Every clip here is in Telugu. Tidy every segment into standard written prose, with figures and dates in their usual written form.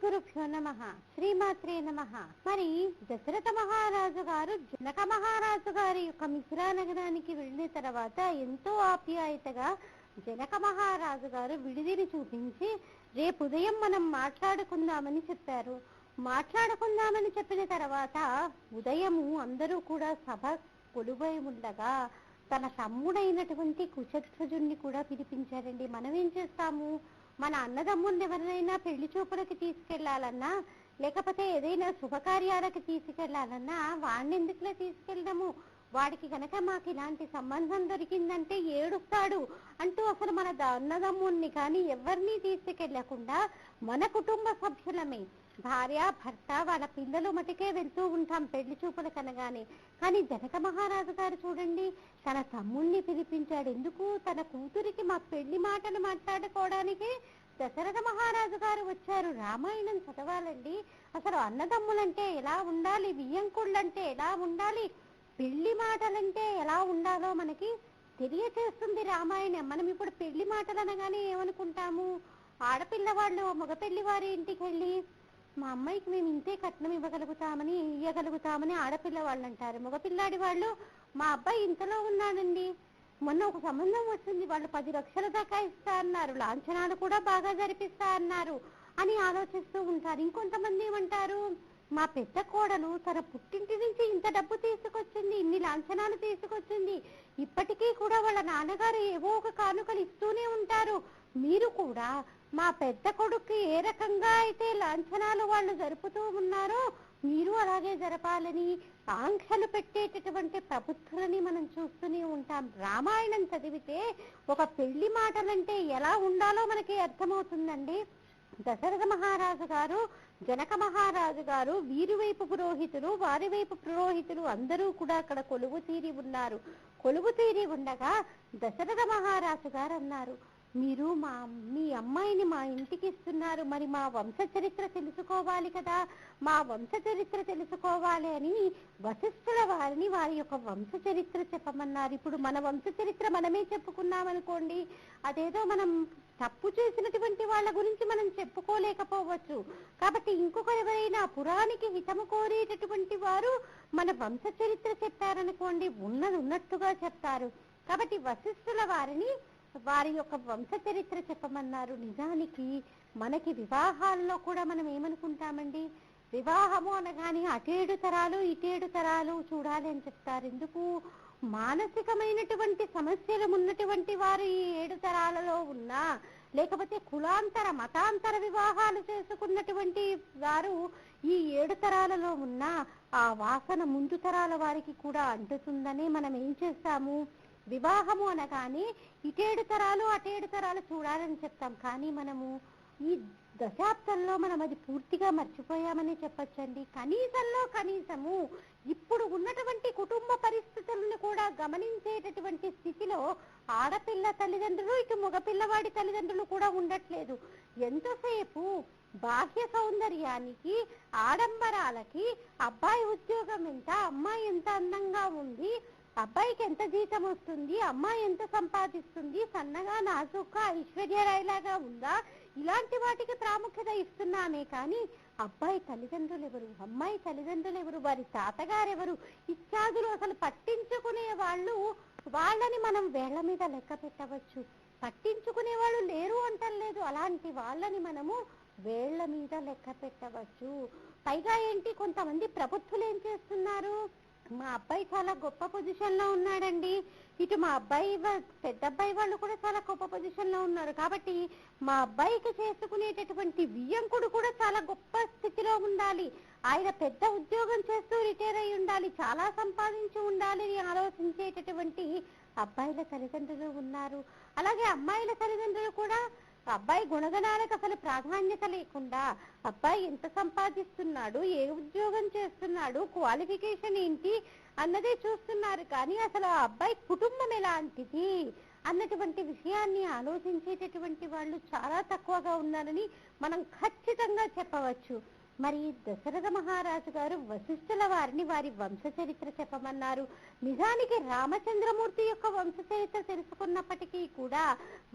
గురుభ్యో నమః. శ్రీమాత్రే నమః. మరి దశరథ మహారాజు గారు జనక మహారాజు గారి యొక్క మిథిలా నగరానికి వెళ్ళిన తర్వాత ఎంతో ఆప్యాయతగా జనక మహారాజు గారు విడిదిని చూపించి రేపు ఉదయం మనం మాట్లాడుకుందామని చెప్పారు. మాట్లాడుకుందామని చెప్పిన తర్వాత ఉదయము అందరూ కూడా సభ కొలువై ఉండగా తన తమ్ముడైనటువంటి కుశధ్వజుణ్ణి కూడా పిలిపించారండి. మనం ఏం చేస్తాము, మన అన్నదమ్ముల్ని ఎవరైనా పెళ్లి చూపులకి తీసుకెళ్లాలన్నా లేకపోతే ఏదైనా శుభకార్యాలకి తీసుకెళ్లాలన్నా వాడిని ఎందుకులా తీసుకెళ్దాము, వాడికి గనక మాకు ఇలాంటి సంబంధం దొరికిందంటే ఏడుస్తాడు అంటూ అసలు మన అన్నదమ్ముల్ని కానీ ఎవరిని తీసుకెళ్లకుండా మన కుటుంబ సభ్యులమే భార్య భర్త వాళ్ళ పిల్లలు మటుకే వెళ్తూ ఉంటాం పెళ్లి చూపులు కనగానే. కానీ జనక మహారాజు గారు చూడండి తన తమ్ముణ్ణి పిలిపించాడు. ఎందుకు, తన కూతురికి మా పెళ్లి మాటలు మాట్లాడుకోవడానికి దశరథ మహారాజు గారు వచ్చారు. రామాయణం చదవాలండి. అసలు అన్నదమ్ములంటే ఎలా ఉండాలి, బియ్యంకుళ్ళంటే ఎలా ఉండాలి, పెళ్లి మాటలంటే ఎలా ఉండాలో మనకి తెలియచేస్తుంది రామాయణం. మనం ఇప్పుడు పెళ్లి మాటలు అనగానే ఏమనుకుంటాము, ఆడపిల్లవాళ్ళు మగపెళ్లి వారి ఇంటికి వెళ్ళి మా అమ్మాయికి మేము ఇంతే కట్నం ఇవ్వగలుగుతామని ఆడపిల్ల వాళ్ళు అంటారు. మగపిల్లాడి వాళ్ళు మా అబ్బాయి ఇంతలో ఉన్నాడండి, మొన్న ఒక సంబంధం వచ్చింది, వాళ్ళు 10 లక్షల దాకా ఇస్తా అన్నారు, లాంఛనాలు కూడా బాగా జరిపిస్తా అన్నారు అని ఆలోచిస్తూ ఉంటారు. ఇంకొంతమంది ఏమంటారు, మా పెద్ద కోడలు తన పుట్టింటి నుంచి ఇంత డబ్బు తీసుకొచ్చింది, ఇన్ని లాంఛనాలు తీసుకొచ్చింది, ఇప్పటికీ కూడా వాళ్ళ నాన్నగారు ఏవో ఒక కానుకలు ఇస్తూనే ఉంటారు, మీరు కూడా మా పెద్ద కొడుక్కి ఏ రకంగా అయితే లాంఛనాలు వాళ్ళు జరుపుతూ ఉన్నారో మీరు అలాగే జరపాలని ఆంక్షలు పెట్టేటటువంటి ప్రభుత్వాలని మనం చూస్తూనే ఉంటాం. రామాయణం చదివితే ఒక పెళ్లి మాటలంటే ఎలా ఉండాలో మనకి అర్థమవుతుందండి. దశరథ మహారాజు గారు జనక మహారాజు గారు వీరి వైపు పురోహితులు వారి వైపు పురోహితులు అందరూ కూడా అక్కడ కొలువు తీరి ఉన్నారు. కొలువు తీరి ఉండగా దశరథ మహారాజు గారు అన్నారు, మీరు మీ అమ్మాయిని మా ఇంటికి ఇస్తున్నారు, మరి మా వంశ చరిత్ర తెలుసుకోవాలి కదా, మా వంశ చరిత్ర తెలుసుకోవాలి అని వశిష్ఠుల వారిని వారి యొక్క వంశ చరిత్ర చెప్పమన్నారు. ఇప్పుడు మన వంశ చరిత్ర మనమే చెప్పుకున్నామనుకోండి, అదేదో మనం తప్పు చేసినటువంటి వాళ్ళ గురించి మనం చెప్పుకోలేకపోవచ్చు. కాబట్టి ఇంకొకరు ఎవరైనా పురానికి హితము కోరేటటువంటి వారు మన వంశ చరిత్ర చెప్పారనుకోండి, ఉన్నట్టుగా చెప్తారు. కాబట్టి వశిష్ఠుల వారిని వారి యొక్క వంశ చరిత్ర చెప్పమన్నారు. నిజానికి మనకి వివాహాల్లో కూడా మనం ఏమనుకుంటామండి, వివాహము అనగానే అటేడు తరాలు ఇటేడు తరాలు చూడాలి అని చెప్తారు. ఎందుకు, మానసికమైనటువంటి సమస్యలు ఉన్నటువంటి వారు ఈ 7 తరాలలో ఉన్నా, లేకపోతే కులాంతర మతాంతర వివాహాలు చేసుకున్నటువంటి వారు ఈ 7 తరాలలో ఉన్నా ఆ వాసన ముందు తరాల వారికి కూడా అంటుతుందని మనం ఏం చేస్తాము, వివాహము అనగానే ఇటేడు తరాలు అటేడు తరాలు చూడాలని చెప్తాం. కానీ మనము ఈ దశాబ్దంలో మనం అది పూర్తిగా మర్చిపోయామని చెప్పొచ్చండి. కనీసము ఇప్పుడు ఉన్నటువంటి కుటుంబ పరిస్థితులను కూడా గమనించేటటువంటి స్థితిలో ఆడపిల్ల తల్లిదండ్రులు ఇటు మగపిల్లవాడి తల్లిదండ్రులు కూడా ఉండట్లేదు. ఎంతసేపు బాహ్య సౌందర్యానికి ఆడంబరాలకి అబ్బాయి ఉద్యోగం ఎంత, అమ్మాయి ఎంత అందంగా ఉంది, అబ్బాయికి ఎంత జీతం వస్తుంది, అమ్మాయి ఎంత సంపాదిస్తుంది, సన్నగా నాజుగ్గా ఐశ్వర్యరాయలాగా ఉందా, ఇలాంటి వాటికి ప్రాముఖ్యత ఇస్తున్నామే కానీ అబ్బాయి తల్లిదండ్రులు ఎవరు, అమ్మాయి తల్లిదండ్రులు ఎవరు, వారి తాతగారెవరు ఇత్యాదులు అసలు పట్టించుకునే వాళ్ళని మనం వేళ్ల మీద లెక్క పెట్టవచ్చు. పట్టించుకునే వాళ్ళు లేరు అంటలేదు, అలాంటి వాళ్ళని మనము వేళ్ల మీద లెక్క పెట్టవచ్చు. పైగా ఏంటి, కొంతమంది ప్రభుత్వాలు ఏం చేస్తున్నారు, మా అబ్బాయి చాలా గొప్ప పొజిషన్ లో ఉన్నాడండి, ఇటు మా అబ్బాయి పెద్ద అబ్బాయి వాళ్ళు కూడా చాలా గొప్ప పొజిషన్ లో ఉన్నారు, కాబట్టి మా అబ్బాయికి చేసుకునేటటువంటి వియ్యంకుడు కూడా చాలా గొప్ప స్థితిలో ఉండాలి, ఆయన పెద్ద ఉద్యోగం చేస్తూ రిటైర్ అయి ఉండాలి, చాలా సంపాదించి ఉండాలి అని ఆలోచించేటటువంటి అబ్బాయిల తల్లిదండ్రులు ఉన్నారు. అలాగే అమ్మాయిల తల్లిదండ్రులు కూడా అబ్బాయి గుణగణాలకు అసలు ప్రాధాన్యత లేకుండా అబ్బాయి ఎంత సంపాదిస్తున్నాడు, ఏ ఉద్యోగం చేస్తున్నాడు, క్వాలిఫికేషన్ ఏంటి అన్నదే చూస్తున్నారు. కానీ అసలు ఆ అబ్బాయి కుటుంబం ఎలాంటిది అన్నటువంటి విషయాన్ని ఆలోచించేటటువంటి వాళ్ళు చాలా తక్కువగా ఉన్నారని మనం ఖచ్చితంగా చెప్పవచ్చు. మరి దశరథ మహారాజు గారు వశిష్ఠుల వారిని వారి వంశ చరిత్ర చెప్పమన్నారు. నిజానికి రామచంద్రమూర్తి యొక్క వంశ చరిత్ర తెలుసుకున్నప్పటికీ కూడా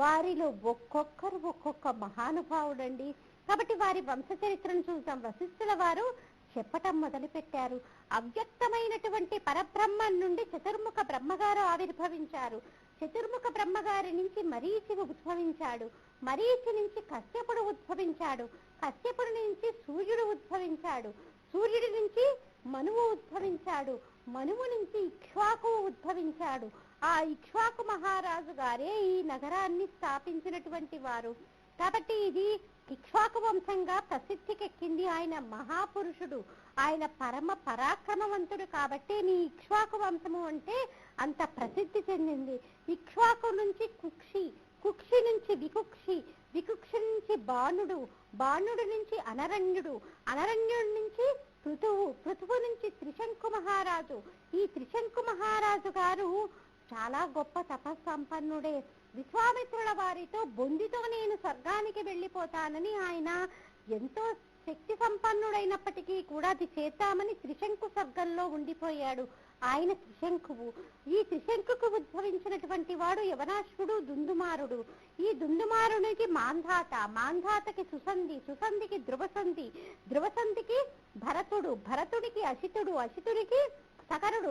వారిలో ఒక్కొక్క మహానుభావుడండి. కాబట్టి వారి వంశ చరిత్రను చూద్దాం. వశిష్ఠుల వారు చెప్పటం మొదలుపెట్టారు. అవ్యక్తమైనటువంటి పరబ్రహ్మం నుండి చతుర్ముఖ బ్రహ్మగారు ఆవిర్భవించారు. చతుర్ముఖ బ్రహ్మగారి నుంచి మరీచి ఉద్భవించాడు. మరీచి నుంచి కశ్యపుడు ఉద్భవించాడు. కశ్యపుడి నుంచి సూర్యుడు ఉద్భవించాడు. సూర్యుడి నుంచి మనువు ఉద్భవించాడు. మనువు నుంచి ఇక్ష్వాకు ఉద్భవించాడు. ఆ ఇక్ష్వాకు మహారాజు గారే ఈ నగరాన్ని స్థాపించినటువంటి వారు. కాబట్టి ఇది ఇక్ష్వాకు వంశంగా ప్రసిద్ధికెక్కింది. ఆయన మహాపురుషుడు, ఆయన పరమ పరాక్రమవంతుడు. కాబట్టి నీ ఇక్ష్వాకు వంశము అంటే అంత ప్రసిద్ధి చెందింది. ఇక్ష్వాకు నుంచి కుక్షి, కుక్షి నుంచి వికుక్షి, వికుక్షి నుంచి బాణుడు, బాణుడు నుంచి అనరణ్యుడు, అనరణ్యుడి నుంచి పృథువు, పృథువు నుంచి త్రిశంకు మహారాజు. ఈ త్రిశంకు మహారాజు గారు చాలా గొప్ప తపస్సంపన్నుడే. విశ్వామిత్రుల వారితో బొందితో నేను స్వర్గానికి వెళ్ళిపోతానని ఆయన ఎంతో శక్తి సంపన్నుడైనప్పటికీ కూడా అది చేద్దామని త్రిశంకు స్వర్గంలో ఉండిపోయాడు. ఆయన త్రిశంకువు. ఈ త్రిశంకుకు ఉద్భవించినటువంటి వాడు యవనాశ్వుడు, దుందుమారుడు. ఈ దుందుమారునికి మాంధాత, మాంధాతకి సుసంధి, సుసంధికి ధ్రువసంధి, ధ్రువసంధికి భరతుడు, భరతుడికి అసితుడు, అసితుడికి సగరుడు,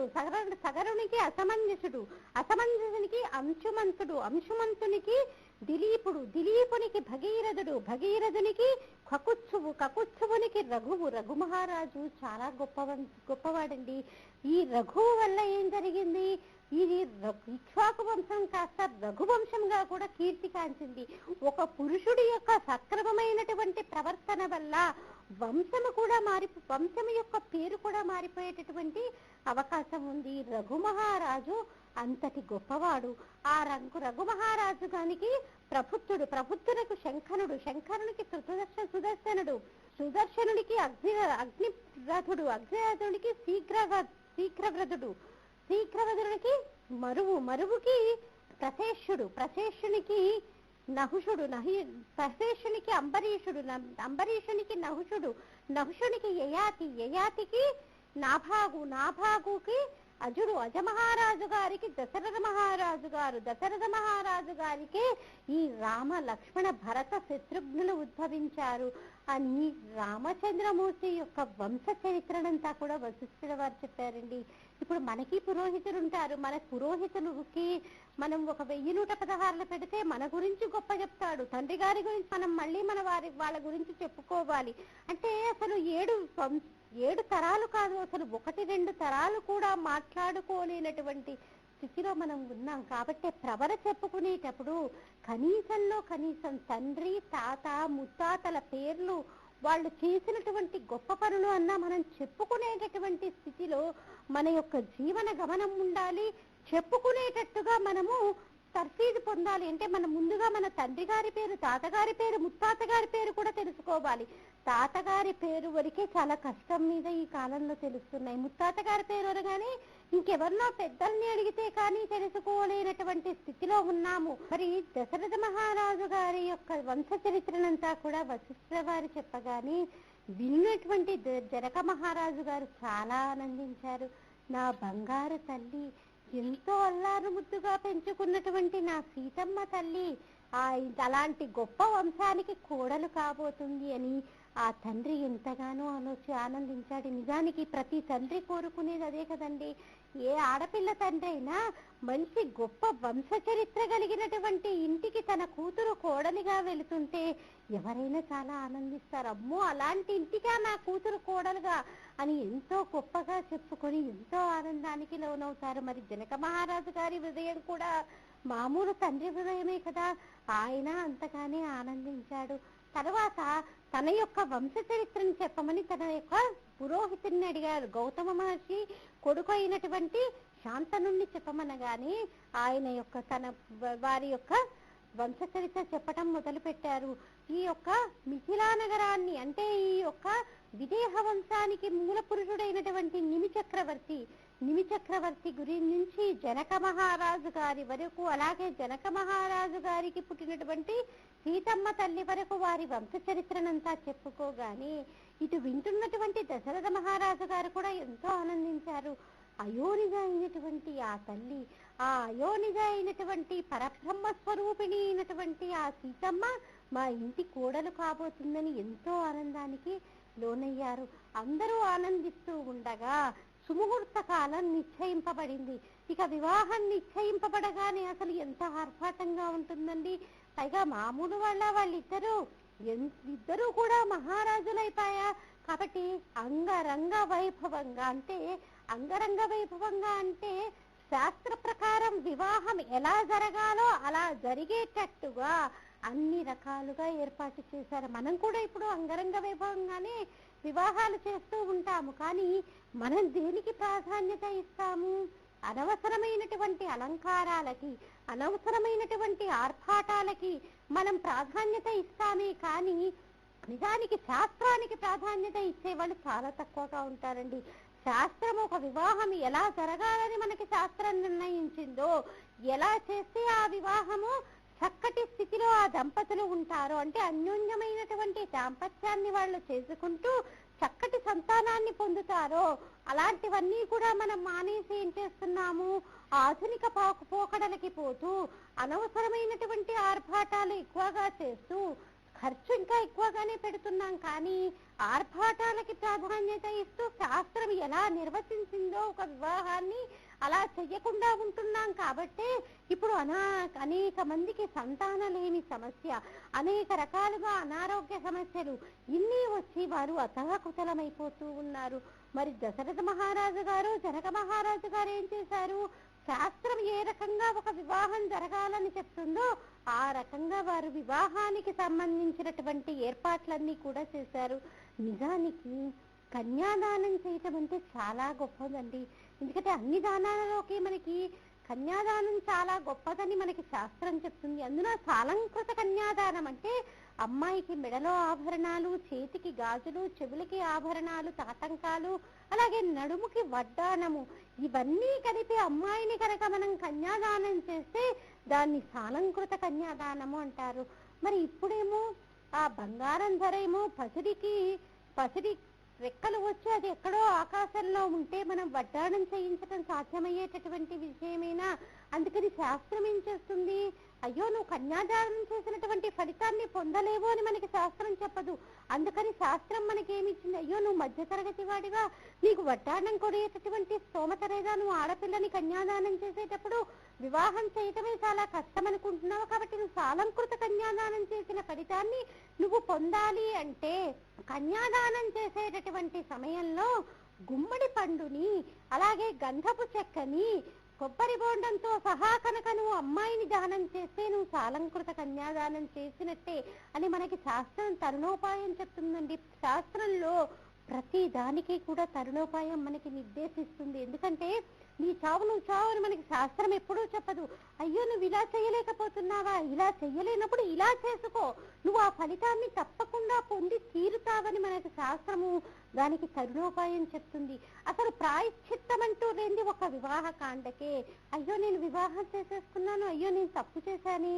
సగరునికి అసమంజసుడు, అసమంజసునికి అంశుమంతుడు, అంశుమంతునికి దిలీపుడు, దిలీపునికి భగీరథుడు, భగీరథునికి కకుత్సువు, కకుత్సువునికి రఘువు. రఘు మహారాజు చాలా గొప్పవాడండి. ఈ రఘువు వల్ల ఏం జరిగింది? ఇది ఇక్ష్వాకు వంశం కాస్త రఘువంశంగా కూడా కీర్తికాంచింది. ఒక పురుషుడి యొక్క సక్రమమైనటువంటి ప్రవర్తన వల్ల వంశము కూడా వంశము యొక్క పేరు కూడా మారిపోయేటటువంటి అవకాశం ఉంది. రఘు మహారాజు అంతటి గొప్పవాడు. ఆ రఘు మహారాజు గానికి ప్రబుద్ధుడు, ప్రబుద్ధునకు శంఖనుడు, శంఖనునికి సుదర్శనుడు, సుదర్శనుడికి అగ్నిరథుడు, అగ్నిరథుడికి శీఘ్రవ్రతుడు, శీఘ్రవ్రతుడికి మరువు, మరువుకి ప్రశేషుడు, ప్రశేషునికి నహుషుడు, ప్రశేషునికి అంబరీషుడు, అంబరీషునికి నహుషుడు, నహుషునికి యయాతి, యయాతికి నాభాగు, నాభాగుకి అజుడు, అజమహారాజు గారికి దశరథ మహారాజు గారు, దశరథ మహారాజు గారికి ఈ రామ లక్ష్మణ భరత శత్రుఘ్నులు ఉద్భవించారు అని రామచంద్రమూర్తి యొక్క వంశ చరిత్రనంతా కూడా వశిష్ఠుల వారు చెప్పారండి. ఇప్పుడు మనకి పురోహితులు ఉంటారు. మన పురోహితులకి మనం ఒక 1116 పెడితే మన గురించి గొప్ప చెప్తాడు. తండ్రి గారి గురించి మనం మళ్ళీ వాళ్ళ గురించి చెప్పుకోవాలి అంటే అసలు 7 తరాలు కాదు, అసలు 1-2 తరాలు కూడా మాట్లాడుకోలేనటువంటి స్థితిలో మనం ఉన్నాం. కాబట్టి ప్రవర చెప్పుకునేటప్పుడు కనీసంలో కనీసం తండ్రి, తాత, ముత్తాతల పేర్లు, వాళ్ళు చేసినటువంటి గొప్ప పనులు అన్నా మనం చెప్పుకునేటటువంటి స్థితిలో మన యొక్క జీవన గమనం ఉండాలి. చెప్పుకునేటట్టుగా మనము తర్ఫీదు పొందాలి. అంటే మనం ముందుగా మన తండ్రి గారి పేరు, తాతగారి పేరు, ముత్తాతగారి పేరు కూడా తెలుసుకోవాలి. తాతగారి పేరు వరకే చాలా కష్టం మీద ఈ కాలంలో తెలుస్తున్నాయి. ముత్తాతగారి పేరు అనగానే ఇంకెవరినో పెద్దల్ని అడిగితే కానీ తెలుసుకోలేనటువంటి స్థితిలో ఉన్నాము. మరి దశరథ మహారాజు గారి యొక్క వంశ చరిత్రనంతా కూడా వశిష్ఠుల వారు చెప్పగానే విన్నటువంటి జనక మహారాజు గారు చాలా ఆనందించారు. నా బంగారు తల్లి, ఎంతో అల్లారు ముద్దుగా పెంచుకున్నటువంటి నా సీతమ్మ తల్లి అలాంటి గొప్ప వంశానికి కోడలు కాబోతుంది అని ఆ తండ్రి ఎంతగానో ఆనందించాడు. నిజానికి ప్రతి తండ్రి కోరుకునేది అదే కదండి. ఏ ఆడపిల్ల తండ్రి అయినా మంచి గొప్ప వంశ చరిత్ర కలిగినటువంటి ఇంటికి తన కూతురు కోడలిగా వెళుతుంటే ఎవరైనా చాలా ఆనందిస్తారు. అమ్మో, అలాంటి ఇంటిగా నా కూతురు కోడలుగా అని ఎంతో గొప్పగా చెప్పుకొని ఎంతో ఆనందానికి లోనవుతారు. మరి జనక మహారాజు గారి హృదయం కూడా మామూలు తండ్రి హృదయమే కదా, ఆయన అంతగానే ఆనందించాడు. తర్వాత తన యొక్క వంశ చరిత్రను చెప్పమని తన యొక్క పురోహితుడిని అడిగారు. గౌతమ మహర్షి కొడుకు అయినటువంటి శాంతనుణ్ణి చెప్పమనగానే ఆయన యొక్క వారి యొక్క వంశ చరిత్ర చెప్పటం మొదలు పెట్టారు. ఈ యొక్క మిథిలా నగరాన్ని అంటే ఈ యొక్క విదేహ వంశానికి మూల పురుషుడైనటువంటి నిమిచక్రవర్తి గురి నుంచి జనక మహారాజు గారి వరకు, అలాగే జనక మహారాజు గారికి పుట్టినటువంటి సీతమ్మ తల్లి వరకు వారి వంశ చరిత్రనంతా చెప్పుకోగానే ఇటు వింటున్నటువంటి దశరథ మహారాజు గారు కూడా ఎంతో ఆనందించారు. అయోనిగా అయినటువంటి ఆ తల్లి, ఆ అయోనిజ అయినటువంటి పరబ్రహ్మ స్వరూపిణి అయినటువంటి ఆ సీతమ్మ మా ఇంటి కోడలు కాబోతుందని ఎంతో ఆనందానికి లోనయ్యారు. అందరూ ఆనందిస్తూ ఉండగా సుముహూర్త కాలం నిశ్చయింపబడింది. ఇక వివాహం నిశ్చయింపబడగానే అసలు ఎంత ఆర్భాటంగా ఉంటుందండి. పైగా మామూలు వాళ్ళిద్దరూ కూడా మహారాజులైపోయా కాబట్టి అంగరంగ వైభవంగా అంటే శాస్త్ర ప్రకారం వివాహం ఎలా జరగాలో అలా జరిగేటట్టుగా అన్ని రకాలుగా ఏర్పాటు చేశారు. మనం కూడా ఇప్పుడు అంగరంగ వైభవంగానే వివాహాలు చేస్తూ ఉంటాము. కానీ మనం దేనికి ప్రాధాన్యత ఇస్తాము? అనవసరమైనటువంటి అలంకారాలకి, అనవసరమైనటువంటి ఆర్భాటాలకి మనం ప్రాధాన్యత ఇస్తామే కానీ నిజానికి శాస్త్రానికి ప్రాధాన్యత ఇచ్చేవాళ్ళు చాలా తక్కువగా ఉంటారండి. శాస్త్రం ఒక వివాహం ఎలా జరగాలని మనకి శాస్త్రం నిర్ణయించిందో, ఎలా చేస్తే ఆ వివాహము చక్కటి స్థితిలో ఆ దంపతులు ఉంటారో, అంటే అన్యోన్యమైనటువంటి దాంపత్యాన్ని వాళ్ళు చేసుకుంటూ చక్కటి సంతానాన్ని పొందుతారో, అలాంటివన్నీ కూడా మనం మానేసి ఏం చేస్తున్నాము? ఆధునిక పోకడలకి పోతూ అనవసరమైనటువంటి ఆర్భాటాలు ఎక్కువగా చేస్తూ ఖర్చు ఇంకా ఎక్కువగానే పెడుతున్నాం. కానీ ఆర్భాటాలకి ప్రాధాన్యత ఇస్తూ శాస్త్రం ఎలా నిర్వచించిందో ఒక వివాహాన్ని అలా చెయ్యకుండా ఉంటున్నాం. కాబట్టే ఇప్పుడు అనేక మందికి సంతానలేమి సమస్య, అనేక రకాలుగా అనారోగ్య సమస్యలు ఇన్ని వచ్చి వారు అతలాకుతలమైపోతూ ఉన్నారు. మరి దశరథ మహారాజు గారు, జనక మహారాజు గారు ఏం చేశారు? శాస్త్రం ఏ రకంగా ఒక వివాహం జరగాలని చెప్తుందో ఆ రకంగా వారు వివాహానికి సంబంధించినటువంటి ఏర్పాట్లన్నీ కూడా చేశారు. నిజానికి కన్యాదానం చేయటం అంటే చాలా గొప్పదండి. ఎందుకంటే అన్ని దానాలలోకి మనకి కన్యాదానం చాలా గొప్పదని మనకి శాస్త్రం చెప్తుంది. అందులో సాలంకృత కన్యాదానం అంటే అమ్మాయికి మెడలో ఆభరణాలు, చేతికి గాజులు, చెవులకి ఆభరణాలు, తాటంకాలు, అలాగే నడుముకి వడ్డానము, ఇవన్నీ కలిపి అమ్మాయిని కనుక మనం కన్యాదానం చేస్తే దాన్ని సాలంకృత కన్యాదానము అంటారు. మరి ఇప్పుడేమో ఆ బంగారం ధర ఏమో పసిడి రెక్కలు వచ్చి అది ఎక్కడో ఆకాశంలో ఉంటే మనం వడ్డాణం చేయించడం సాధ్యమయ్యేటటువంటి విషయమేనా? అందుకని శాస్త్రం ఏం చేస్తుంది? అయ్యో నువ్వు కన్యాదానం చేసినటువంటి ఫలితాన్ని పొందలేవు అని మనకి శాస్త్రం చెప్పదు. అందుకని శాస్త్రం మనకేమిచ్చింది? అయ్యో నువ్వు మధ్యతరగతి వాడిగా, నీకు వడ్డాణం కొనేటటువంటి స్తోమత లేదా, నువ్వు ఆడపిల్లని కన్యాదానం చేసేటప్పుడు వివాహం చేయటమే చాలా కష్టం అనుకుంటున్నావు, కాబట్టి నువ్వు సాలంకృత కన్యాదానం చేసిన ఫలితాన్ని నువ్వు పొందాలి అంటే కన్యాదానం చేసేటటువంటి సమయంలో గుమ్మడి పండుని, అలాగే గంధపు చెక్కని, కొబ్బరి బోండంతో సహా కనుక నువ్వు అమ్మాయిని దానం చేస్తే నువ్వు సాలంకృత కన్యాదానం చేసినట్టే అని మనకి శాస్త్రం తరుణోపాయం చెప్తుందండి. శాస్త్రంలో ప్రతి దానికి కూడా తరుణోపాయం మనకి నిర్దేశిస్తుంది. ఎందుకంటే నీ చావు నువ్వు చావు అని మనకి శాస్త్రం ఎప్పుడూ చెప్పదు. అయ్యో నువ్వు ఇలా చేయలేకపోతున్నావా, ఇలా చెయ్యలేనప్పుడు ఇలా చేసుకో, నువ్వు ఆ ఫలితాన్ని తప్పకుండా పొంది తీరుతావని మనకి శాస్త్రము దానికి తరుణోపాయం చెప్తుంది. అసలు ప్రాయశ్చిత్తం అంటూ లేని ఒక వివాహ కాండకే, అయ్యో నేను వివాహం చేసేసుకున్నాను, అయ్యో నేను తప్పు చేశాను,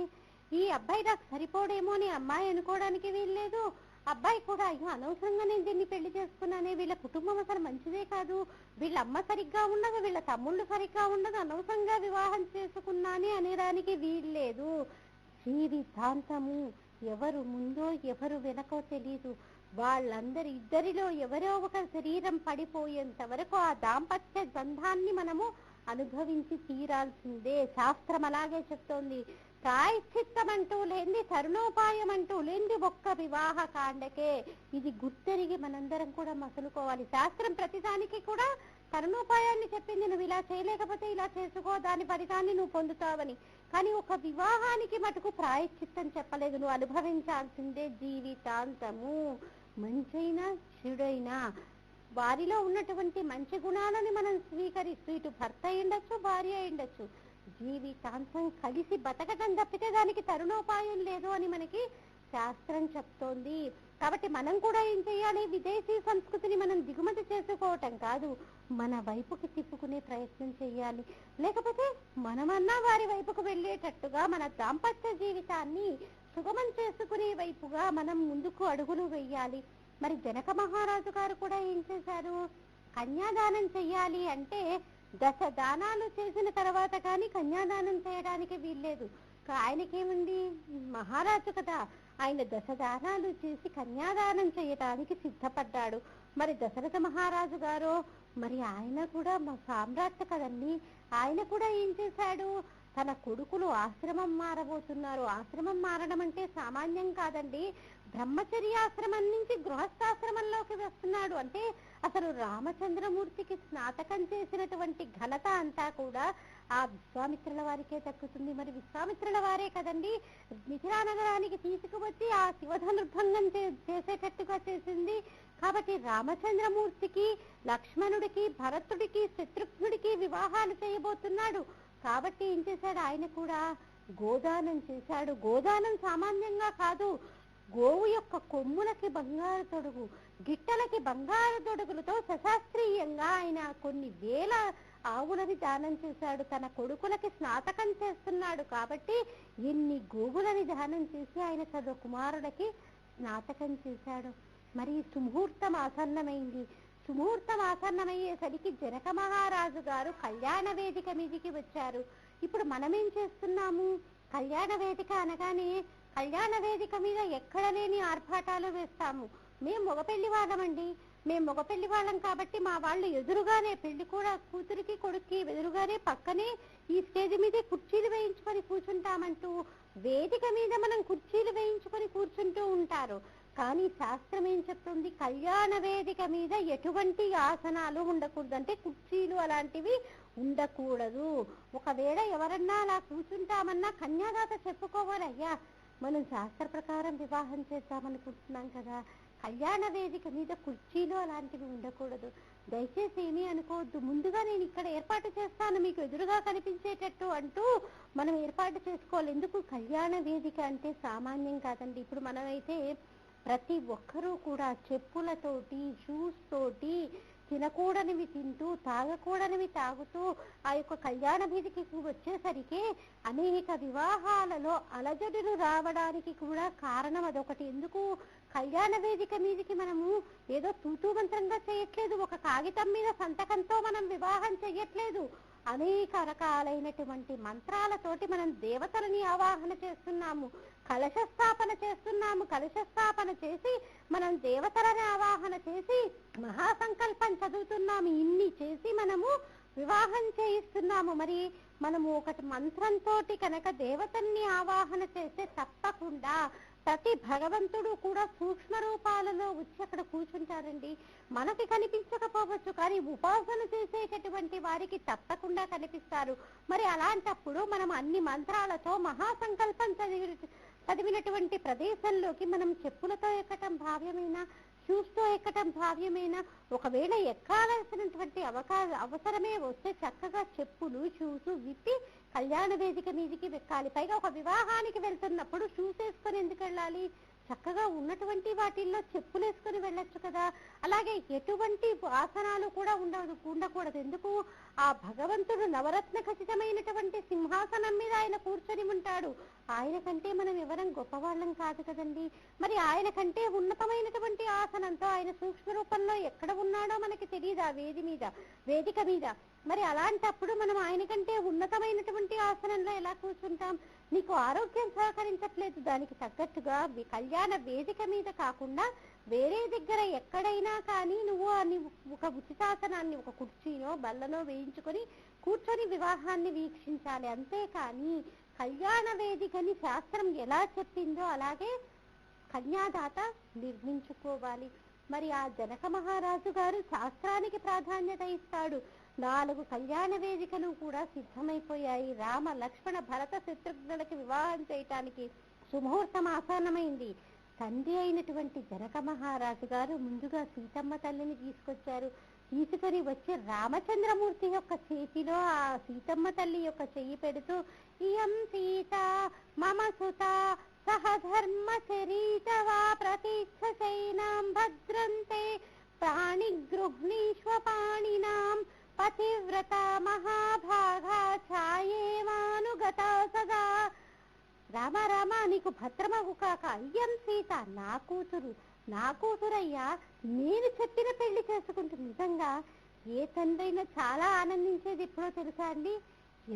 ఈ అబ్బాయి నాకు సరిపోడేమో అని అమ్మాయి అనుకోవడానికి వీల్లేదు, అబ్బాయి కూడా అయ్యో అనవసరంగా నేను దీన్ని పెళ్లి చేసుకున్నానే, వీళ్ళ కుటుంబం అసలు మంచిదే కాదు, వీళ్ళ అమ్మ సరిగ్గా ఉండదు, వీళ్ళ తమ్ముళ్ళు సరిగ్గా ఉండదు, అనవసరంగా వివాహం చేసుకున్నానే అనేదానికి వీల్లేదు. జీవితాంతము ఎవరు ముందో ఎవరు వెనకో తెలీదు, ఇద్దరిలో ఎవరో ఒక శరీరం పడిపోయేంత వరకు ఆ దాంపత్య బంధాన్ని మనము అనుభవించి తీరాల్సిందే. శాస్త్రం అలాగే చెప్తోంది. ప్రాయశ్చిత్తం అంటూ లేని, తరుణోపాయం అంటూ లేని ఒక్క వివాహ కాండకే. ఇది గుర్తెరిగి మనందరం కూడా మసులుకోవాలి. శాస్త్రం ప్రతిదానికి కూడా తరుణోపాయాన్ని చెప్పింది. నువ్వు ఇలా చేయలేకపోతే ఇలా చేసుకో, దాని ఫలితాన్ని నువ్వు పొందుతావని. కానీ ఒక వివాహానికి మటుకు ప్రాయశ్చిత్తం చెప్పలేదు. నువ్వు అనుభవించాల్సిందే జీవితాంతము. మంచైనా చెడైనా వారిలో ఉన్నటువంటి మంచి గుణాలని మనం స్వీకరిస్తూ, ఇటు భర్త అయ్యుండొచ్చు, భార్య అయ్యుండొచ్చు, జీవితాంతం కలిసి బతకటం తప్పితే దానికి తరుణోపాయం లేదు అని మనకి శాస్త్రం చెప్తోంది. కాబట్టి మనం కూడా ఏం చేయాలి? విదేశీ సంస్కృతిని మనం దిగుమతి చేసుకోవటం కాదు, మన వైపుకి తిప్పుకునే ప్రయత్నం చేయాలి. లేకపోతే మనమన్నా వారి వైపుకు వెళ్ళేటట్టుగా మన దాంపత్య జీవితాన్ని సుగమం చేసుకునే వైపుగా మనం ముందుకు అడుగులు వెయ్యాలి. మరి జనక మహారాజు గారు కూడా ఏం చేశారు? కన్యాదానం చెయ్యాలి అంటే దశ దానాలు చేసిన తర్వాత కానీ కన్యాదానం చేయడానికి వీల్లేదు. ఆయనకేముంది, మహారాజు కదా, ఆయన దశ దానాలు చేసి కన్యాదానం చేయటానికి సిద్ధపడ్డాడు. మరి దశరథ మహారాజు గారు, మరి ఆయన కూడా మా సామ్రాట్ కదండి, ఆయన కూడా ఏం చేశాడు, తన కొడుకులు ఆశ్రమం మారబోతున్నారు. ఆశ్రమం మారడం అంటే సామాన్యం కాదండి. బ్రహ్మచర్యాశ్రమం నుంచి గృహస్థాశ్రమంలోకి వస్తున్నాడు. అంటే అసలు రామచంద్రమూర్తికి స్నాతకం చేసినటువంటి ఘనత అంతా కూడా ఆ విశ్వామిత్రుల వారికే దక్కుతుంది. మరి విశ్వామిత్రుల వారే కదండి మిథిలా నగరానికి తీసుకువచ్చి ఆ శివధనుర్భంగం చేసేటట్టుగా చేసింది. కాబట్టి రామచంద్రమూర్తికి, లక్ష్మణుడికి, భరతుడికి, శత్రుఘ్నుడికి వివాహాలు చేయబోతున్నాడు. కాబట్టి ఏం చేశాడు, ఆయన కూడా గోదానం చేశాడు. గోదానం సామాన్యంగా కాదు, గోవు యొక్క కొమ్ములకి బంగారు తొడుగు, గిట్టలకి బంగారు తొడుగులతో సశాస్త్రీయంగా ఆయన కొన్ని వేల ఆవులని దానం చేశాడు. తన కొడుకులకి స్నాతకం చేస్తున్నాడు కాబట్టి ఎన్ని గోవులని దానం చేసి ఆయన తన కుమారుడికి స్నాతకం చేశాడు. మరి సుముహూర్తం ఆసన్నమైంది. సుముహూర్తం ఆసన్నమయ్యేసరికి జనక మహారాజు గారు కళ్యాణ వేదిక మీదికి వచ్చారు. ఇప్పుడు మనమేం చేస్తున్నాము, కళ్యాణ వేదిక అనగానే కళ్యాణ వేదిక మీద ఎక్కడ లేని ఆర్భాటాలు వేస్తాము. మేము మగపెళ్లి వాళ్ళమండి, మేము మగపెళ్లి వాళ్ళం కాబట్టి మా వాళ్ళు ఎదురుగానే, పెళ్లి కూడా కూతురికి కొడుక్కి ఎదురుగానే పక్కనే ఈ స్టేజ్ మీదే కుర్చీలు వేయించుకొని కూర్చుంటామంటూ వేదిక మీద మనం కుర్చీలు వేయించుకొని కూర్చుంటూ ఉంటారు. కానీ శాస్త్రం ఏం చెప్తుంది, కళ్యాణ వేదిక మీద ఎటువంటి ఆసనాలు ఉండకూడదు, అంటే కుర్చీలు అలాంటివి ఉండకూడదు. ఒకవేళ ఎవరన్నా అలా కూర్చుంటామన్నా కన్యాదాత చెప్పుకోవాలి, అయ్యా మనం శాస్త్ర ప్రకారం వివాహం చేద్దామనుకుంటున్నాం కదా, కళ్యాణ వేదిక మీద కుర్చీలు అలాంటివి ఉండకూడదు, దయచేసి ఏమీ అనుకోవద్దు, ముందుగా నేను ఇక్కడ ఏర్పాటు చేస్తాను మీకు ఎదురుగా కనిపించేటట్టు అంటూ మనం ఏర్పాటు చేసుకోవాలి. ఎందుకు, కళ్యాణ వేదిక అంటే సామాన్యం కాదండి. ఇప్పుడు మనమైతే ప్రతి ఒక్కరూ కూడా చెప్పులతోటి, షూస్ తోటి, తినకూడనివి తింటూ, తాగకూడనివి తాగుతూ ఆ యొక్క కళ్యాణ వేదికకు వచ్చేసరికి అనేక వివాహాలలో అలజడులు రావడానికి కూడా కారణం అదొకటి. ఎందుకు, కళ్యాణ వేదిక మీదకి మనము ఏదో తూతూ మంత్రంగా చేయట్లేదు, ఒక కాగితం మీద సంతకంతో మనం వివాహం చెయ్యట్లేదు. అనేక రకాలైనటువంటి మంత్రాలతోటి మనం దేవతలని ఆవాహన చేస్తున్నాము, కలశస్థాపన చేస్తున్నాము. కలశస్థాపన చేసి మనం దేవతలని ఆవాహన చేసి మహాసంకల్పం చదువుతున్నాము. ఇన్ని చేసి మనము వివాహం చేయిస్తున్నాము. మరి మనము ఒకటి మంత్రంతో కనుక దేవతల్ని ఆవాహన చేస్తే తప్పకుండా ప్రతి భగవంతుడు కూడా సూక్ష్మ రూపాలలో వచ్చి అక్కడ కూర్చుంటారండి. మనకి కనిపించకపోవచ్చు, కానీ ఉపాసన చేసేటటువంటి వారికి తప్పకుండా కనిపిస్తారు. మరి అలాంటప్పుడు మనం అన్ని మంత్రాలతో మహాసంకల్పం చదివినటువంటి ప్రదేశంలోకి మనం చెప్పులతో ఎక్కటం భావ్యమైనా, షూస్తో ఎక్కటం భావ్యమైనా, ఒకవేళ ఎక్కాల్సినటువంటి అవసరమే వస్తే చక్కగా చెప్పులు, షూసు విప్పి కళ్యాణ వేదిక మీదికి వెక్కాలి. పైగా ఒక వివాహానికి వెళ్తున్నప్పుడు షూస్ వేసుకొని ఎందుకు వెళ్ళాలి, చక్కగా ఉన్నటువంటి వాటిల్లో చెప్పులు వేసుకొని వెళ్ళొచ్చు కదా. అలాగే ఎటువంటి ఆసనాలు కూడా ఉండకూడదు. ఎందుకు, ఆ భగవంతుడు నవరత్న ఖచ్చితమైనటువంటి సింహాసనం మీద ఆయన కూర్చొని ఉంటాడు. ఆయన కంటే మనం ఎవరం గొప్పవాళ్ళం కాదు కదండి. మరి ఆయన కంటే ఉన్నతమైనటువంటి ఆసనంతో ఆయన సూక్ష్మ రూపంలో ఎక్కడ ఉన్నాడో మనకి తెలియదు ఆ వేదిక మీద. మరి అలాంటప్పుడు మనం ఆయన కంటే ఉన్నతమైనటువంటి ఆసనంలో ఎలా కూర్చుంటాం? నీకు ఆరోగ్యం సహకరించట్లేదు, దానికి తగ్గట్టుగా కళ్యాణ వేదిక మీద కాకుండా వేరే దగ్గర ఎక్కడైనా కానీ నువ్వు ఒక ఉచితాసనాన్ని, ఒక కుర్చీనో బల్లనో వేయించుకొని కూర్చొని వివాహాన్ని వీక్షించాలి. అంతేకాని కళ్యాణ వేదికని శాస్త్రం ఎలా చెప్పిందో అలాగే కన్యాదాత నిర్మించుకోవాలి. మరి ఆ జనక మహారాజు గారు శాస్త్రానికి ప్రాధాన్యత ఇస్తాడు. 4 కళ్యాణ వేదికలు కూడా సిద్ధమైపోయాయి. రామ, లక్ష్మణ, భరత, శత్రుఘ్నులకి వివాహం చేయటానికి సుముహూర్తం ఆసన్నమైంది. తండ్రి అయినటువంటి జనక మహారాజు గారు ముందుగా సీతమ్మ తల్లిని తీసుకొని వచ్చి రామచంద్రమూర్తి యొక్క చేతిలో ఆ సీతమ్మ తల్లి యొక్క చెయ్యి పెడుతూ, ఇయం సీత మమ సుత సహధర్మచరీతవా ప్రతీక్షైనాం భద్రంతే ప్రాణిగృహ్ణీష్వ పాణినాం పతివ్రత మహాభాగా ఛాయేమానుగత సదా. రామ రామ, నీకు భద్రమగు కాక. అయ్యం సీత, నా కూతురయ్యా, నేను చెప్పిన పెళ్లి చేసుకుంటుంది. నిజంగా ఏ తండ్రి అయినా చాలా ఆనందించేది ఎప్పుడో తెలుసా అండి,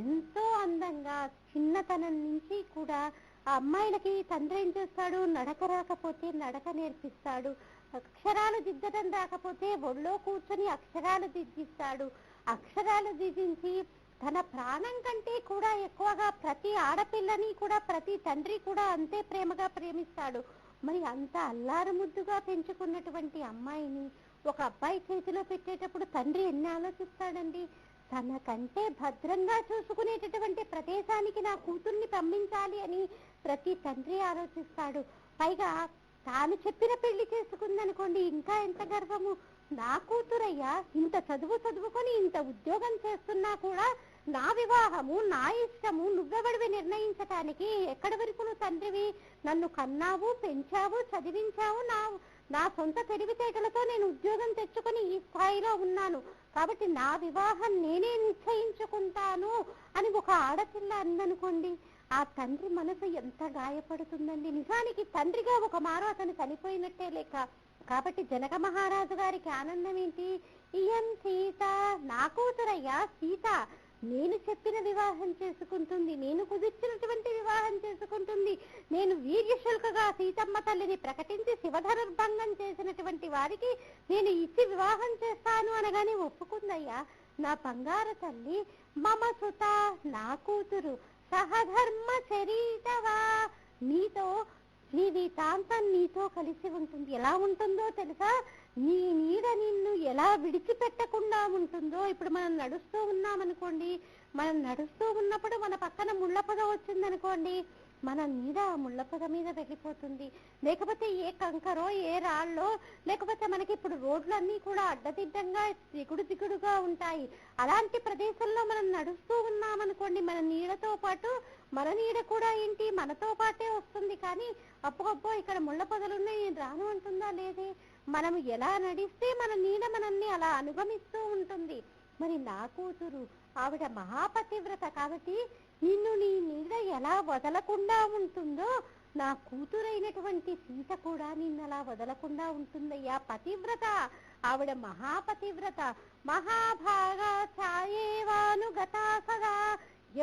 ఎంతో అందంగా చిన్నతనం నుంచి కూడా ఆ అమ్మాయిలకి తండ్రి ఏం చేస్తాడు, నడక రాకపోతే నడక నేర్పిస్తాడు, అక్షరాలు దిద్దడం రాకపోతే ఒళ్ళో కూర్చొని అక్షరాలు దిద్దిస్తాడు, అక్షరాలు దిద్దించి తన ప్రాణం కంటే కూడా ఎక్కువగా ప్రతి ఆడపిల్లని కూడా ప్రతి తండ్రి కూడా అంతే ప్రేమగా ప్రేమిస్తాడు. మరి అంత అల్లారు ముద్దుగా పెంచుకున్నటువంటి అమ్మాయిని ఒక అబ్బాయి చేతిలో పెట్టేటప్పుడు తండ్రి ఎన్ని ఆలోచిస్తాడండి. తనకంటే భద్రంగా చూసుకునేటటువంటి ప్రదేశానికి నా కూతుర్ని పంపించాలి అని ప్రతి తండ్రి ఆలోచిస్తాడు. పైగా తాను చెప్పిన పెళ్లి చేసుకుందనుకోండి, ఇంకా ఎంత గర్వము. నా కూతురయ్యా ఇంత చదువుకొని ఇంత ఉద్యోగం చేస్తున్నా కూడా నా వివాహము నా ఇష్టము, నువ్వెవడివి నిర్ణయించటానికి? ఎక్కడి వరకు నువ్వు తండ్రివి? నన్ను కన్నావు, పెంచావు, చదివించావు, నా సొంత తెలివితేటలతో నేను ఉద్యోగం తెచ్చుకొని ఈ స్థాయిలో ఉన్నాను, కాబట్టి నా వివాహం నేనే నిశ్చయించుకుంటాను అని ఒక ఆడపిల్ల అందనుకోండి, ఆ తండ్రి మనసు ఎంత గాయపడుతుందండి. నిజానికి తండ్రిగా ఒక మారు అతను చనిపోయినట్టే లేక. కాబట్టి జనక మహారాజు గారికి ఆనందం ఏంటి? ఇయం సీత, నా కూతురయ్యా సీత నేను చెప్పిన వివాహం చేసుకుంటుంది, నేను కుదిర్చినటువంటి వివాహం చేసుకుంటుంది. నేను వీర్యశుల్కగా సీతమ్మ తల్లిని ప్రకటించి శివధనుర్భంగం చేసినటువంటి వారికి నేను ఇచ్చి వివాహం చేస్తాను అనగానే ఒప్పుకుందయ్యా. నా బంగారు తల్లి, మమ సుత, నా కూతురు, సహధర్మ చరితవా, నీతో జీవితాంతం నీతో కలిసి ఉంటుంది. ఎలా ఉంటుందో తెలుసా? నీ నీడ నిన్ను ఎలా విడిచిపెట్టకుండా ఉంటుందో. ఇప్పుడు మనం నడుస్తూ ఉన్నామనుకోండి, మనం నడుస్తూ ఉన్నప్పుడు మన పక్కన ముళ్ళ పొద వచ్చిందనుకోండి, మన నీడ ఆ ముళ్ళ పొద మీద వెళ్ళిపోతుంది. లేకపోతే ఏ కంకరో ఏ రాళ్ళో, లేకపోతే మనకి ఇప్పుడు రోడ్లన్నీ కూడా అడ్డదిడ్డంగా దిగుడుగా ఉంటాయి. అలాంటి ప్రదేశంలో మనం నడుస్తూ ఉన్నామనుకోండి, మన నీడతో పాటు మన నీడ కూడా ఏంటి మనతో పాటే వస్తుంది. కానీ అప్పగొప్పో ఇక్కడ ముళ్ళ పొదలున్నాయి నేను రాను అంటుందా? లేదే. మనం ఎలా నడిస్తే మన నీడ మనల్ని అలా అనుగమిస్తూ ఉంటుంది. మరి నా కూతురు ఆవిడ మహాపతివ్రత కాబట్టి నిన్ను నీ నీడ ఎలా వదలకుండా ఉంటుందో, నా కూతురైనటువంటి సీత కూడా నిన్ను అలా వదలకుండా ఉంటుందయ్యా. పతివ్రత ఆవిడ మహాపతివ్రత. మహాభాగా ఛాయేవానుగతా సదా,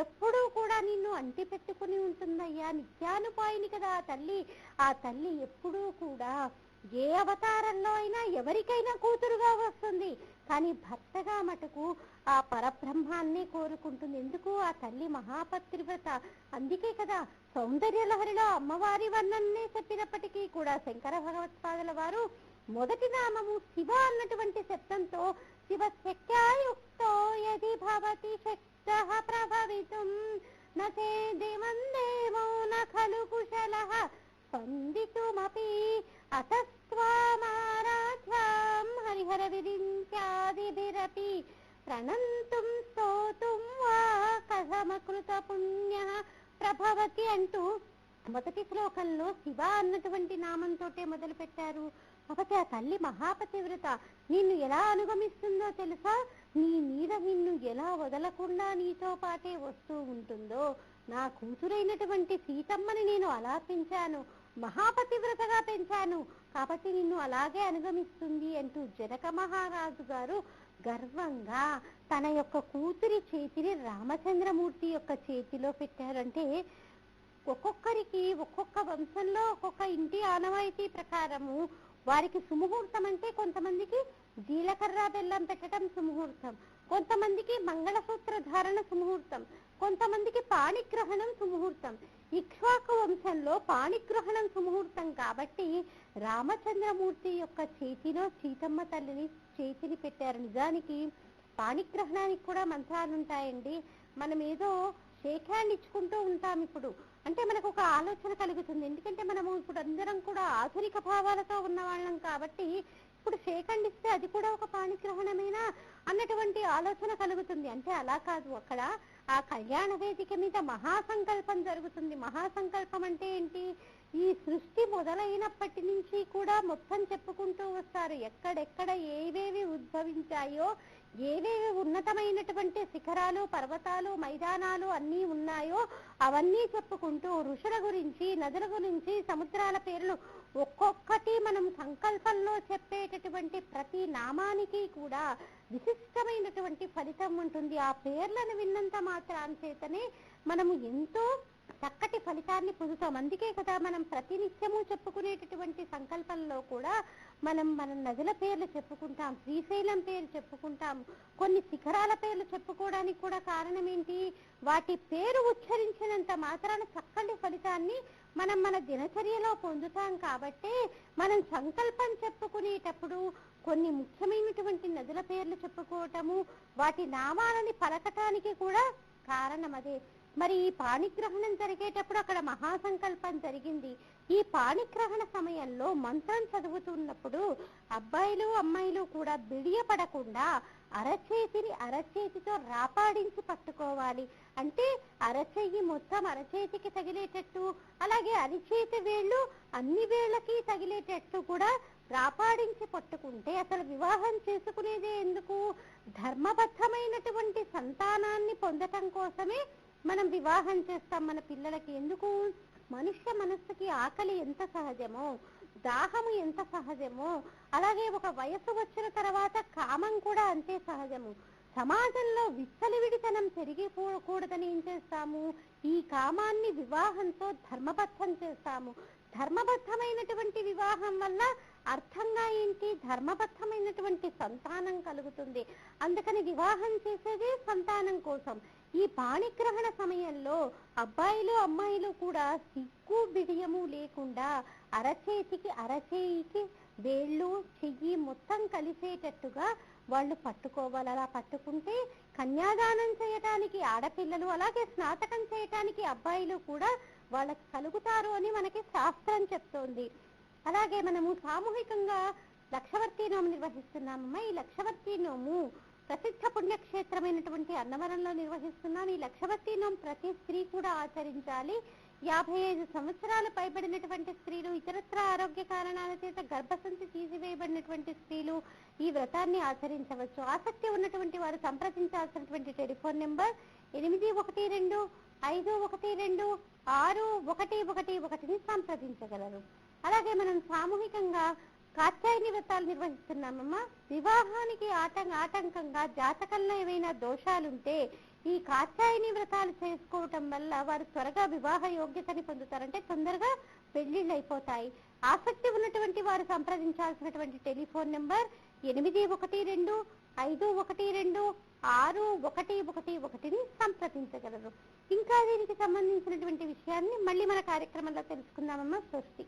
ఎప్పుడూ కూడా నిన్ను అంటి పెట్టుకుని ఉంటుందయ్యా. నిత్యానుపాయిని కదా ఆ తల్లి. ఆ తల్లి ఎప్పుడూ కూడా ఏ అవతారంలో అయినా ఎవరికైనా కూతురుగా వస్తుంది, కానీ భర్తగా మటుకు ఆ పరబ్రహ్మాన్ని కోరుకుంటుంది. ఎందుకు? ఆ తల్లి మహాపతివ్రత. అందుకే కదా సౌందర్య లహరిలో అమ్మవారి వర్ణన్నే చెప్పినప్పటికీ కూడా శంకర భగవత్పాదుల వారు మొదటి నామము శివ అన్నటువంటి శబ్దంతో శివ శక్యాయుక్తో యది భవతి శక్తః ప్రభవితుం నతే దేవం దేవో న ఖలు కుశలః స్పందితుమపి అతస్త్వామారాధ్యాం హరిహర విరించాదిభిరపి ప్రణంతుం స్తోతుం వా కథమకృత పుణ్యః ప్రభవతి అంటూ మొదటి శ్లోకంలో శివ అన్నటువంటి నామంతోటే మొదలు పెట్టారు. కాబట్టి ఆ తల్లి మహాపతివ్రత. నిన్ను ఎలా అనుగమిస్తుందో తెలుసా? నీ మీద నిన్ను ఎలా వదలకుండా నీతో పాటే వస్తూ ఉంటుందో. నా కూతురైనటువంటి సీతమ్మని నేను అలా పెంచాను, మహాపతివ్రతగా పెంచాను, కాబట్టి నిన్ను అలాగే అనుగమిస్తుంది అంటూ జనక మహారాజు గారు గర్వంగా తన యొక్క కూతురి చేతిని రామచంద్రమూర్తి యొక్క చేతిలో పెట్టారంటే, ఒక్కొక్కరికి ఒక్కొక్క వంశంలో ఒక్కొక్క ఇంటి ఆనవాయితీ ప్రకారము వారికి సుముహూర్తం అంటే కొంతమందికి జీలకర్ర బెల్లం పెట్టడం సుముహూర్తం, కొంతమందికి మంగళసూత్ర ధారణ సుముహూర్తం, కొంతమందికి పాణిగ్రహణం సుముహూర్తం. ఇక్ష్వాకు వంశంలో పాణిగ్రహణం సుముహూర్తం కాబట్టి రామచంద్రమూర్తి యొక్క చేతిలో సీతమ్మ తల్లిని చేతిని పెట్టారు. నిజానికి పాణిగ్రహణానికి కూడా మంత్రాలు ఉంటాయండి. మనం ఏదో షేక్ హ్యాండ్ ఇచ్చుకుంటూ ఉంటాం ఇప్పుడు, అంటే మనకు ఒక ఆలోచన కలుగుతుంది. ఎందుకంటే మనము ఇప్పుడు అందరం కూడా ఆధునిక భావాలతో ఉన్న వాళ్ళం కాబట్టి ఇప్పుడు షేక్ హ్యాండ్ ఇస్తే అది కూడా ఒక పాణిగ్రహణమేనా అన్నటువంటి ఆలోచన కలుగుతుంది. అంటే అలా కాదు, అక్కడ ఆ కళ్యాణ వేదిక మీద మహాసంకల్పం జరుగుతుంది. మహాసంకల్పం అంటే ఏంటి? ఈ సృష్టి మొదలైనప్పటి నుంచి కూడా మొత్తం చెప్పుకుంటూ వస్తారు. ఎక్కడెక్కడ ఏవేవి ఉద్భవించాయో, ఏవేవి ఉన్నతమైనటువంటి శిఖరాలు, పర్వతాలు, మైదానాలు అన్నీ ఉన్నాయో అవన్నీ చెప్పుకుంటూ ఋషుల గురించి, నదుల గురించి, సముద్రాల పేర్లు ఒక్కొక్కటి మనం సంకల్పంలో చెప్పేటటువంటి ప్రతి నామానికి కూడా విశిష్టమైనటువంటి ఫలితం ఉంటుంది. ఆ పేర్లను విన్నంత మాత్రం చేతనే మనము ఎంతో చక్కటి ఫలితాన్ని పొందుతాం. అందుకే కదా మనం ప్రతినిత్యము చెప్పుకునేటటువంటి సంకల్పంలో కూడా మనం నదుల పేర్లు చెప్పుకుంటాం, శ్రీశైలం పేరు చెప్పుకుంటాం, కొన్ని శిఖరాల పేర్లు చెప్పుకోవడానికి కూడా కారణం ఏంటి? వాటి పేరు ఉచ్చరించినంత మాత్రాన చక్కటి ఫలితాన్ని మనం మన దినచర్యలో పొందుతాం. కాబట్టి మనం సంకల్పం చెప్పుకునేటప్పుడు కొన్ని ముఖ్యమైనటువంటి నదుల పేర్లు చెప్పుకోవటము, వాటి నామాలని పలకటానికి కూడా కారణం అదే. మరి ఈ పాణిగ్రహణం జరిగేటప్పుడు అక్కడ మహాసంకల్పం జరిగింది. ఈ పాణిగ్రహణ సమయంలో మంత్రం చదువుతున్నప్పుడు అబ్బాయిలు అమ్మాయిలు కూడా బిడియపడకుండా అరచేతిని అరచేతితో రాపాడించి పట్టుకోవాలి. అంటే అరచెయ్యి మొత్తం అరచేతికి తగిలేటట్టు, అలాగే అరిచేతి వేళ్ళు అన్ని వేళ్ళకి తగిలేటట్టు కూడా రాపాడించి పట్టుకుంటే అసలు వివాహం చేసుకునేదే ఎందుకు? ధర్మబద్ధమైనటువంటి సంతానాన్ని పొందటం కోసమే మనం వివాహం చేస్తాం మన పిల్లలకి. ఎందుకు? మనుష్య మనస్సుకి ఆకలి ఎంత సహజమో, దాహము ఎంత సహజమో, అలాగే ఒక వయసు వచ్చిన తర్వాత కామం కూడా అంతే సహజము. సమాజంలో విచ్చలవిడితనం పెరిగిపోకూడదని ఏం చేస్తాము? ఈ కామాన్ని వివాహంతో ధర్మబద్ధం చేస్తాము. ధర్మబద్ధమైనటువంటి వివాహం వల్ల అర్థంగా ఏంటి? ధర్మబద్ధమైనటువంటి సంతానం కలుగుతుంది. అందుకని వివాహం చేసేది సంతానం కోసం. ఈ పాణిగ్రహణ సమయంలో అబ్బాయిలు అమ్మాయిలు కూడా సిగ్గు బిడియము లేకుండా అరచేతికి అరచేయికి వేళ్ళు చెయ్యి మొత్తం కలిసేటట్టుగా వాళ్ళు పట్టుకోవాలి. అలా పట్టుకుంటే కన్యాదానం చేయటానికి ఆడపిల్లలు, అలాగే స్నాతకం చేయటానికి అబ్బాయిలు కూడా వాళ్ళకి కలుగుతారు అని మనకి శాస్త్రం చెప్తోంది. అలాగే మనము సామూహికంగా లక్షవర్తి నోము నిర్వహిస్తున్నామమ్మా. ఈ లక్షవర్తి నోము ప్రసిద్ధ పుణ్యక్షేత్రమైనటువంటి అన్నవరంలో నిర్వహిస్తున్నాం. ఈ లక్షవర్తి నోము ప్రతి స్త్రీ కూడా ఆచరించాలి. 55 సంవత్సరాలు పైబడినటువంటి స్త్రీలు, ఇతరత్ర ఆరోగ్య కారణాల చేత గర్భసంచి తీసివేయబడినటువంటి స్త్రీలు ఈ వ్రతాన్ని ఆచరించవచ్చు. ఆసక్తి ఉన్నటువంటి వారు సంప్రదించాల్సినటువంటి టెలిఫోన్ నెంబర్ 8112-512-6111ని సంప్రదించగలరు. అలాగే మనం సామూహికంగా కాత్యాయని వ్రతాలు నిర్వహిస్తున్నామమ్మా. వివాహానికి ఆటంకంగా జాతకంలో ఏమైనా దోషాలుంటే ఈ కాత్యాయని వ్రతాలు చేసుకోవటం వల్ల వారు త్వరగా వివాహ యోగ్యతని పొందుతారంటే తొందరగా పెళ్లిళ్ళు అయిపోతాయి. ఆసక్తి ఉన్నటువంటి వారు సంప్రదించాల్సినటువంటి టెలిఫోన్ నెంబర్ 8112-512-6111ని సంప్రదించగలరు. ఇంకా దీనికి సంబంధించినటువంటి విషయాన్ని మళ్ళీ మన కార్యక్రమంలో తెలుసుకుందామమ్మా. స్వస్తి.